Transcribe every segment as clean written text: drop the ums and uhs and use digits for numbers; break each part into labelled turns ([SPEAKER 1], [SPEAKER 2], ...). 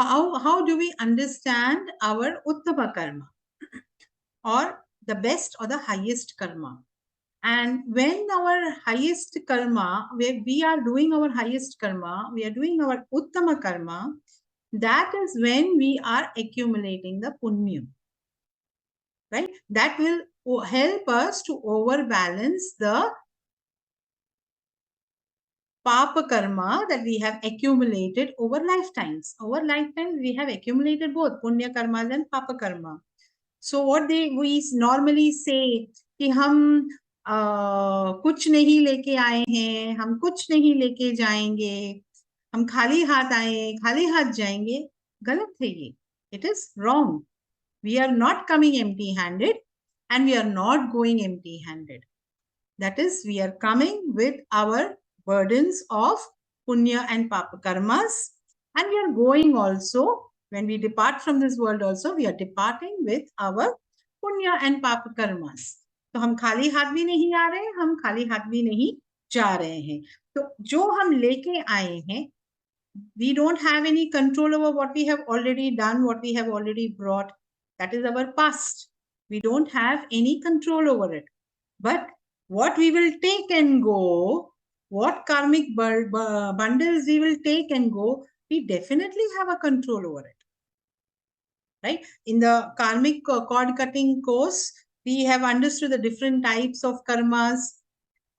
[SPEAKER 1] how do we understand our uttama karma, or the best or the highest karma? And when our highest karma, where we are doing our highest karma, we are doing our uttama karma, that is when we are accumulating the punya, right? That will help us to overbalance the papa karma that we have accumulated over lifetimes. Over lifetimes, we have accumulated both punya karmas and papa karma. So what we normally say कि हम कुछ नहीं लेके आए हैं, हम कुछ नहीं लेके जाएंगे, हम खाली हाथ आए खाली हाथ जाएंगे, गलत है ये. It is wrong. We are not coming empty handed and we are not going empty handed. That is, we are coming with our burdens of punya and papa karmas, and we are going also, when we depart from this world also, we are departing with our punya and papa karmas. तो हम खाली हाथ भी नहीं आ रहे हैं, हम खाली हाथ भी नहीं जा रहे हैं. तो जो हम लेके आए हैं, we don't have any control over what we have already done, what we have already brought. That is our past. We don't have any control over it. But what we will take and go, what karmic bundles we will take and go, we definitely have a control over it. Right? In the karmic cord cutting course, we have understood the different types of karmas,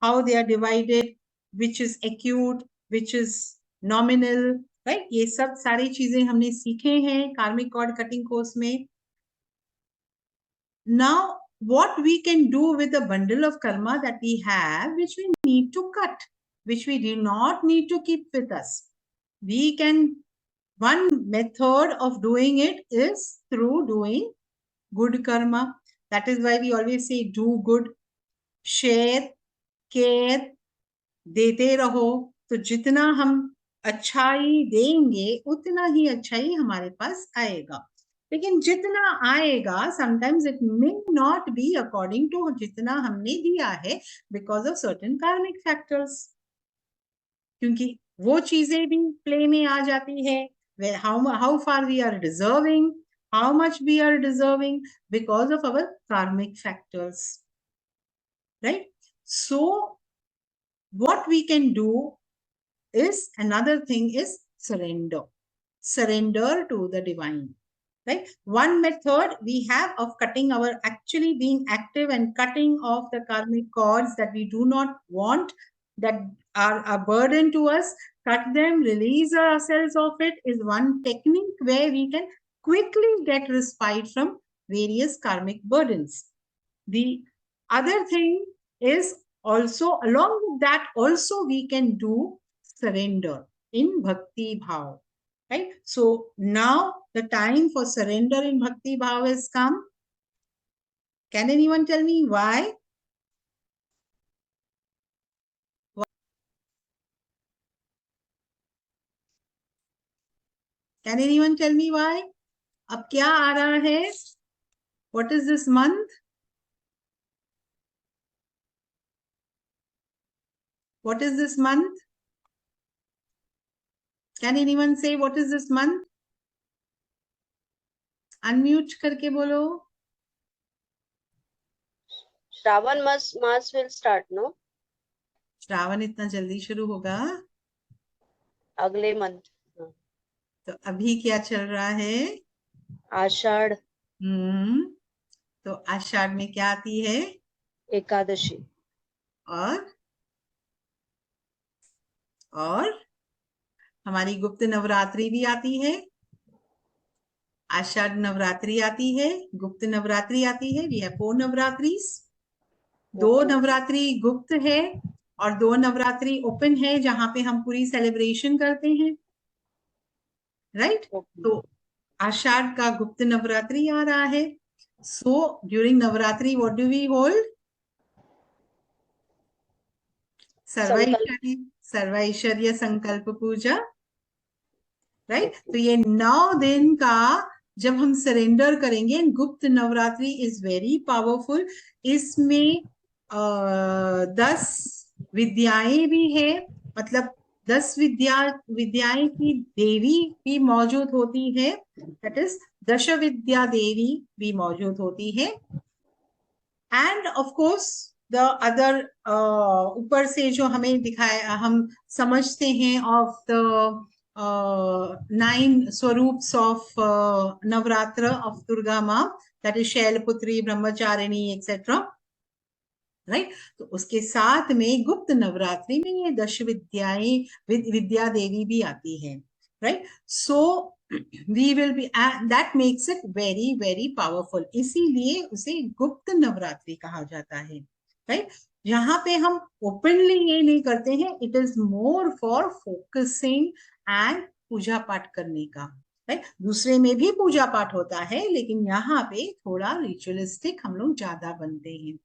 [SPEAKER 1] how they are divided, which is acute, which is nominal, right? ये सब सारी चीजें हमने सीखे हैं karmic cord cutting course में. Now, what we can do with the bundle of karma that we have, which we need to cut, which we do not need to keep with us. We can, one method of doing it is through doing good karma. That is why we always say do good, share, care, देते रहो. तो जितना हम अच्छाई देंगे उतना ही अच्छाई हमारे पास आएगा. लेकिन जितना आएगा, sometimes it may not be according to जितना हमने दिया है, because of certain karmic factors. क्योंकि वो चीजें भी play में आ जाती है, where how far we are deserving, how much we are deserving, because of our karmic factors, right? So what we can do is, another thing is surrender. Surrender to the divine. Right? One method we have of cutting our, actually being active and cutting off the karmic cords that we do not want, that are a burden to us, cut them, release ourselves of it, is one technique where we can quickly get respite from various karmic burdens. The other thing is also, along with that, also we can do surrender in bhakti bhav. Right? So now the time for surrender in bhakti bhav has come. Can anyone tell me why? Can anyone tell me why? अब क्या आ रहा है? What is this month? What is this month? Can anyone say what is this month? Unmute करके बोलो.
[SPEAKER 2] Shravan mass will start, no?
[SPEAKER 1] Shravan इतना जल्दी शुरू होगा?
[SPEAKER 2] अगले मंथ.
[SPEAKER 1] तो अभी क्या चल रहा है?
[SPEAKER 2] आषाढ़.
[SPEAKER 1] तो आषाढ़ में क्या आती है?
[SPEAKER 2] एकादशी.
[SPEAKER 1] और हमारी गुप्त नवरात्रि भी आती है. आषाढ़ नवरात्रि आती है, गुप्त नवरात्रि आती है. We have 4 नवरात्रिस. 2 नवरात्रि गुप्त है और 2 नवरात्रि ओपन है, जहां पे हम पूरी सेलिब्रेशन करते हैं. राइट? तो आषाढ़ का गुप्त नवरात्रि आ रहा है. So during Navratri what do we hold? Sarvaishwarya Sankalp puja. Right? तो ये 9 दिन का जब हम सरेंडर करेंगे, गुप्त नवरात्रि इज वेरी पावरफुल. इसमें 10 विद्याएं भी है, मतलब 10 विद्याएं की देवी भी मौजूद होती है, दैट इज दश विद्या देवी भी मौजूद होती है। And of course the other, ऊपर से जो हमें दिखाया, हम समझते हैं ऑफ द 9 स्वरूप्स of Navratra of Durga Maa, that is Shailputri, Brahmacharini etcetera, right. तो उसके साथ में गुप्त नवरात्रि में ये दश विद्याएं, विद्या देवी भी आती है, right. So we will be, that makes it very very powerful, इसीलिए उसे गुप्त नवरात्रि कहा जाता है, राइट। यहाँ पे हम ओपनली ये नहीं करते हैं, it is more for focusing and पूजा पाठ करने का, राइट। दूसरे में भी पूजा पाठ होता है, लेकिन यहाँ पे थोड़ा रिचुअलिस्टिक हम लोग ज्यादा बनते हैं,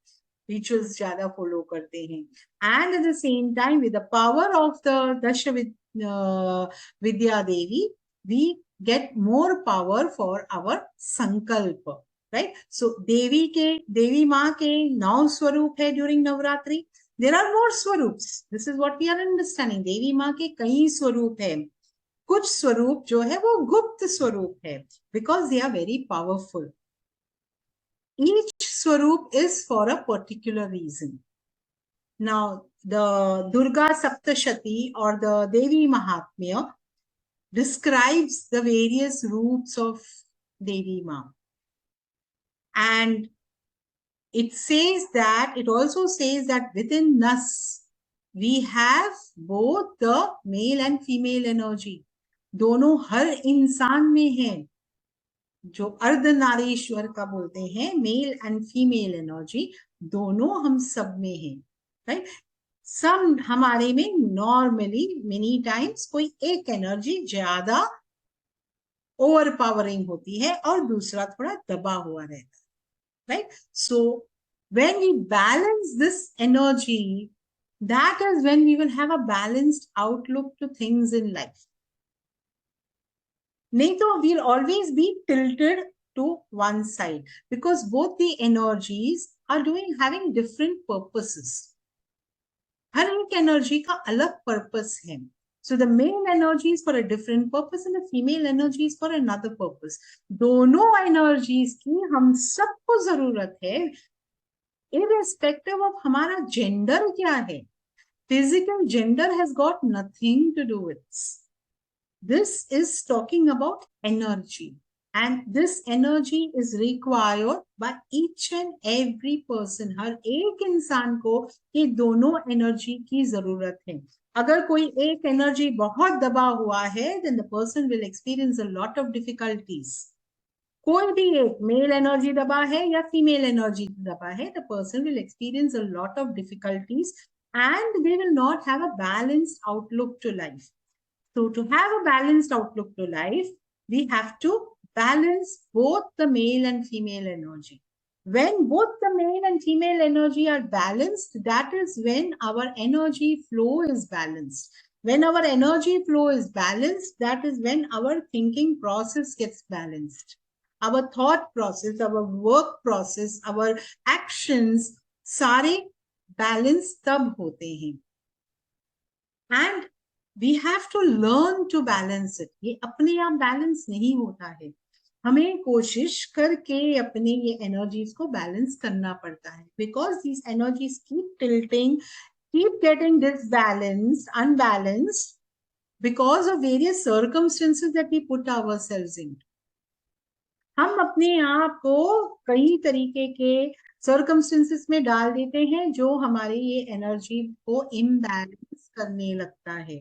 [SPEAKER 1] रिचुअल्स ज्यादा फॉलो करते हैं। And at the same time with the power of the Dasha Vidya Devi, we get more power for our sankalp, right. So देवी माँ के 9 स्वरूप है during Navratri. There are more स्वरूप्स, this is what we are understanding. देवी माँ के कई स्वरूप है, कुछ स्वरूप जो है वो गुप्त स्वरूप है, because they are very powerful. Each swarup is for a particular reason. Now, the Durga Saptashati or the Devi Mahatmya describes the various roots of Devi Ma. And it also says that within us, we have both the male and female energy. दोनों हर इंसान में है, जो अर्धनारीश्वर का बोलते हैं, male and female energy दोनों हम सब में है, राइट। सब हमारे में नॉर्मली मेनी टाइम्स कोई एक एनर्जी ज्यादा ओवर पावरिंग होती है और दूसरा थोड़ा दबा हुआ रहता है, right. So when we balance this energy, that is when we will have a balanced outlook to things in life. नहीं तो we'll always be tilted to one side, because both the energies are having different purposes. हर एक energy का अलग purpose है। So the male energy is for a different purpose and the female energy is for another purpose. दोनों energies की हम सबको जरूरत है, irrespective of हमारा gender क्या है। Physical gender has got nothing to do with this. This is talking about energy, and this energy is required by each and every person. हर एक इंसान को ये दोनों एनर्जी की जरूरत है। अगर कोई एक एनर्जी बहुत दबा हुआ है, then the person will experience a lot of difficulties. कोई भी एक मेल एनर्जी दबा है या फीमेल एनर्जी दबा है, the person will experience a lot of difficulties and they will not have a balanced outlook to life. So to have a balanced outlook to life, we have to balance both the male and female energy. When both the male and female energy are balanced, that is when our energy flow is balanced. When our energy flow is balanced, that is when our thinking process gets balanced. Our thought process, our work process, our actions, सारे balance तब होते हैं. And we have to learn to balance it. ये अपने आप balance नहीं होता है, हमें कोशिश करके अपने ये एनर्जीज को बैलेंस करना पड़ता है, because these energies keep tilting, keep getting disbalanced, unbalanced because of various circumstances that we put ourselves in. हम अपने आप को कई तरीके के सर्कमस्टेंसेस में डाल देते हैं जो हमारे ये एनर्जी को इम्बैलेंस करने लगता है,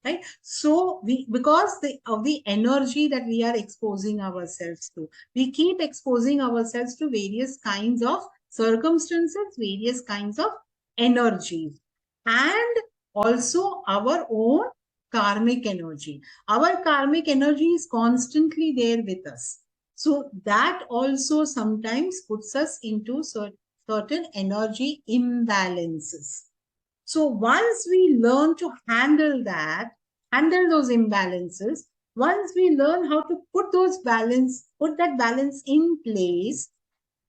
[SPEAKER 1] right? So because of the energy that we are exposing ourselves to, we keep exposing ourselves to various kinds of circumstances, various kinds of energies, and also our own karmic energy. Our karmic energy is constantly there with us. So that also sometimes puts us into certain energy imbalances. So once we learn to handle those imbalances, once we learn how to put that balance in place,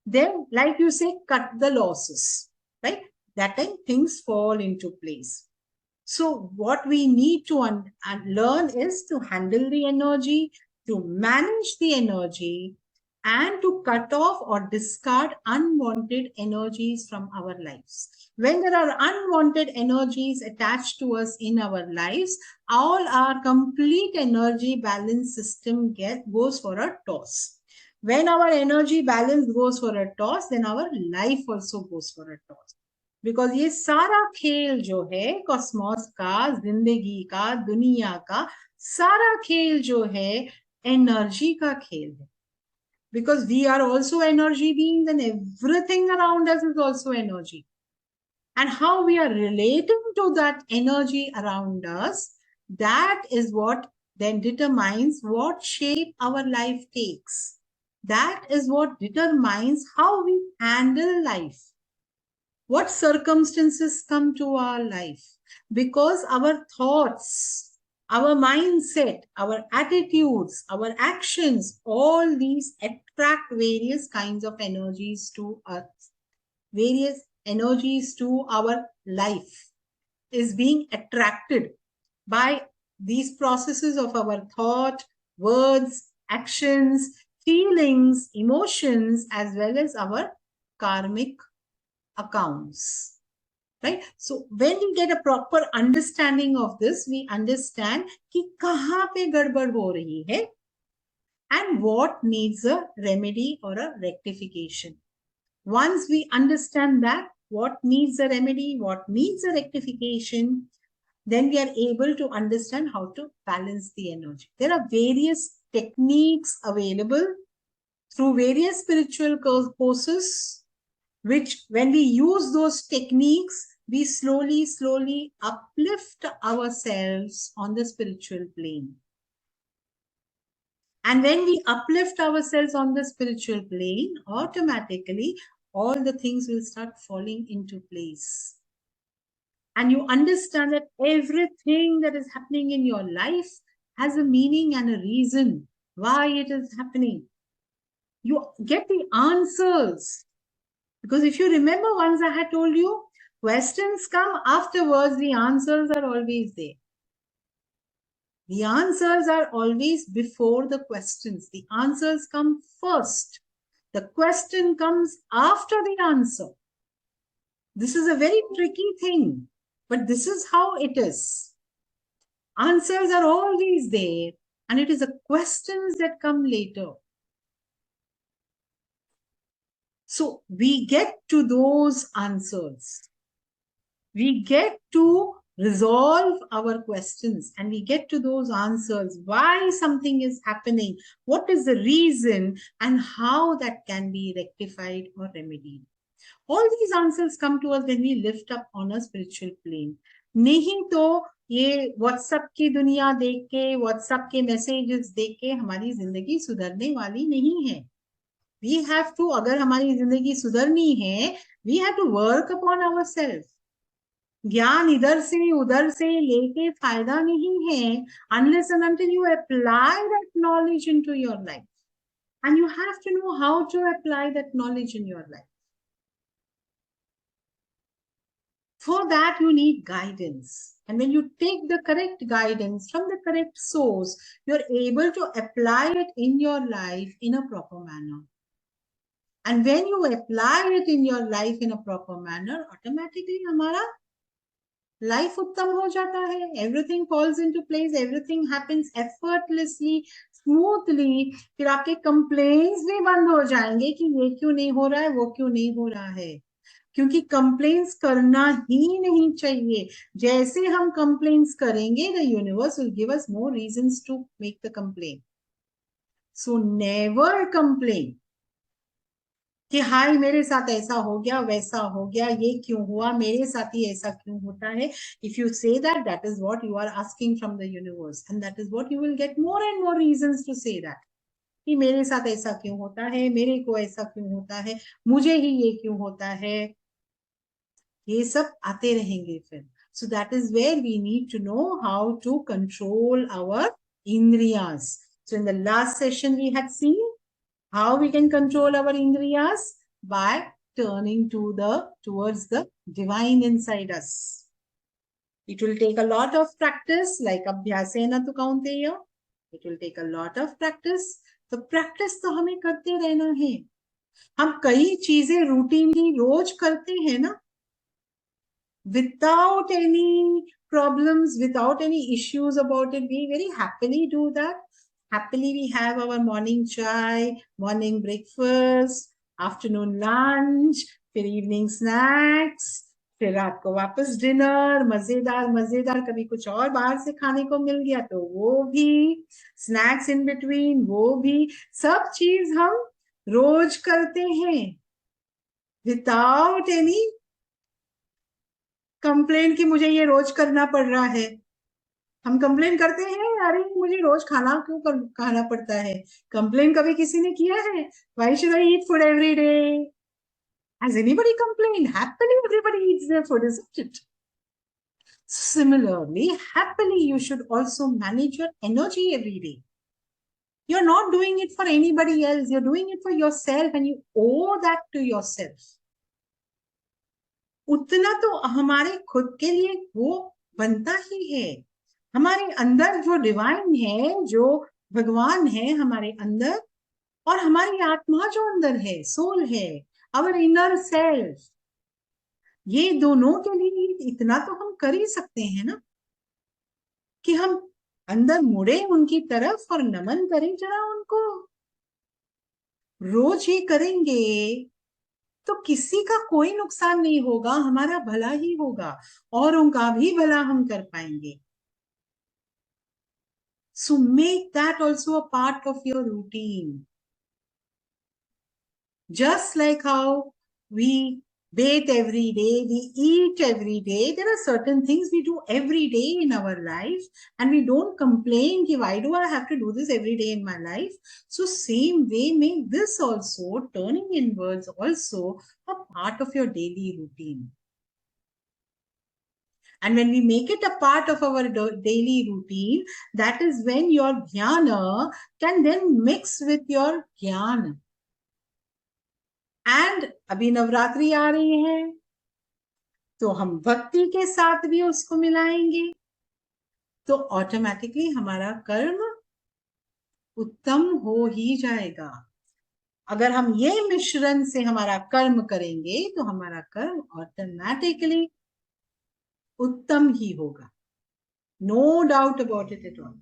[SPEAKER 1] then, like you say, cut the losses, right? That time things fall into place. So what we need to learn is to handle the energy, to manage the energy, and to cut off or discard unwanted energies from our lives. When there are unwanted energies attached to us in our lives, all our complete energy balance system goes for a toss. When our energy balance goes for a toss, then our life also goes for a toss. Because ये सारा खेल जो है Cosmos का, जिंदगी का, दुनिया का सारा खेल जो है एनर्जी का खेल है. Because we are also energy beings and everything around us is also energy. And how we are relating to that energy around us, that is what then determines what shape our life takes. That is what determines how we handle life. What circumstances come to our life, because our thoughts, our mindset, our attitudes, our actions, all these attract various kinds of energies to us. Various energies to our life is being attracted by these processes of our thought, words, actions, feelings, emotions, as well as our karmic accounts. Right? So when we get a proper understanding of this, we understand कि कहाँ पे गड़बड़ हो रही है and what needs a remedy or a rectification. Once we understand that, what needs a remedy, what needs a rectification, then we are able to understand how to balance the energy. There are various techniques available through various spiritual courses, which when we use those techniques, we slowly uplift ourselves on the spiritual plane. And when we uplift ourselves on the spiritual plane, automatically all the things will start falling into place. And you understand that everything that is happening in your life has a meaning and a reason why it is happening. You get the answers. Because if you remember, once I had told you, questions come afterwards, the answers are always there. The answers are always before the questions. The answers come first. The question comes after the answer. This is a very tricky thing, but this is how it is. Answers are always there, and it is the questions that come later. So we get to those answers. We get to resolve our questions and we get to those answers. Why something is happening, what is the reason, and how that can be rectified or remedied. All these answers come to us when we lift up on a spiritual plane. नहीं तो ये WhatsApp की दुनिया देख के, WhatsApp के messages देख के हमारी जिंदगी सुधरने वाली नहीं है. We have to, अगर हमारी जिंदगी सुधरनी है, we have to work upon ourselves. ज्ञान इधर से उधर से लेके फायदा नहीं है unless and until you apply that knowledge into your life. And you have to know how to apply that knowledge in your life. For that, you need guidance. And when you take the correct guidance from the correct source, you're able to apply it in your life in a proper manner. And when you apply it in your life in a proper manner, automatically हमारा life उत्तम हो जाता है. Everything falls into place. Everything happens effortlessly, smoothly. फिर आपके complaints भी बंद हो जाएंगे कि ये क्यों नहीं हो रहा है, वो क्यों नहीं हो रहा है. क्योंकि complaints करना ही नहीं चाहिए. जैसे हम complaints करेंगे, the universe will give us more reasons to make the complaint. So never complain. कि हाय मेरे साथ ऐसा हो गया, वैसा हो गया, ये क्यों हुआ, मेरे साथ ही ऐसा क्यों होता है. If you say that, that is what you are asking from the universe, and that is what you will get more and more reasons to say that. कि मेरे साथ ऐसा क्यों होता है, मेरे को ऐसा क्यों होता है, मुझे ही ये क्यों होता है. ये सब आते रहेंगे फिर. So that is where we need to know how to control our indriyas. So in the last session we had seen how we can control our indriyas by turning towards the divine inside us. It will take a lot of practice, like अभ्यासेन तु कौन्तेय. It will take a lot of practice. तो practice तो हमें करते रहना है. हम कई चीजें रूटीनली रोज करते हैं ना, without any problems, without any issues about it. We very happily do that. Happily we have our morning chai, morning breakfast, afternoon lunch, फिर evening snacks, फिर रात को वापस डिनर. मजेदार मजेदार, कभी कुछ और बाहर से खाने को मिल गया तो वो भी, स्नैक्स इन बिटवीन वो भी. सब चीज हम रोज करते हैं विदाउट एनी कंप्लेन कि मुझे ये रोज करना पड़ रहा है. हम कंप्लेन करते हैं, अरे मुझे रोज खाना क्यों खाना पड़ता है. कंप्लेन कभी किसी ने किया है? Why should I eat food every day? Has anybody complain? Happily everybody Yeats their food, isn't it? Similarly, happily you should also manage your energy every day. You're not doing it for anybody else, you're doing it for yourself, and you owe that to yourself. उतना तो हमारे खुद के लिए वो बनता ही है. हमारे अंदर जो डिवाइन है, जो भगवान है हमारे अंदर, और हमारी आत्मा जो अंदर है, सोल है, आवर इनर सेल्फ, ये दोनों के लिए इतना तो हम कर ही सकते हैं ना, कि हम अंदर मुड़े उनकी तरफ और नमन करें जरा उनको. रोज ही करेंगे तो किसी का कोई नुकसान नहीं होगा, हमारा भला ही होगा, औरों का भी भला हम कर पाएंगे. So make that also a part of your routine. Just like how we bathe every day, we eat every day, there are certain things we do every day in our life, and we don't complain, why do I have to do this every day in my life? So same way, make this also, turning inwards also, a part of your daily routine. And when we make it a part of our daily routine, that is when your jnana can then mix with your jnana. And अभी नवरात्रि आ रही है, तो हम भक्ति के साथ भी उसको मिलाएंगे, तो ऑटोमेटिकली हमारा कर्म उत्तम हो ही जाएगा. अगर हम ये मिश्रण से हमारा कर्म करेंगे तो हमारा कर्म ऑटोमेटिकली उत्तम ही होगा. No doubt about it at all.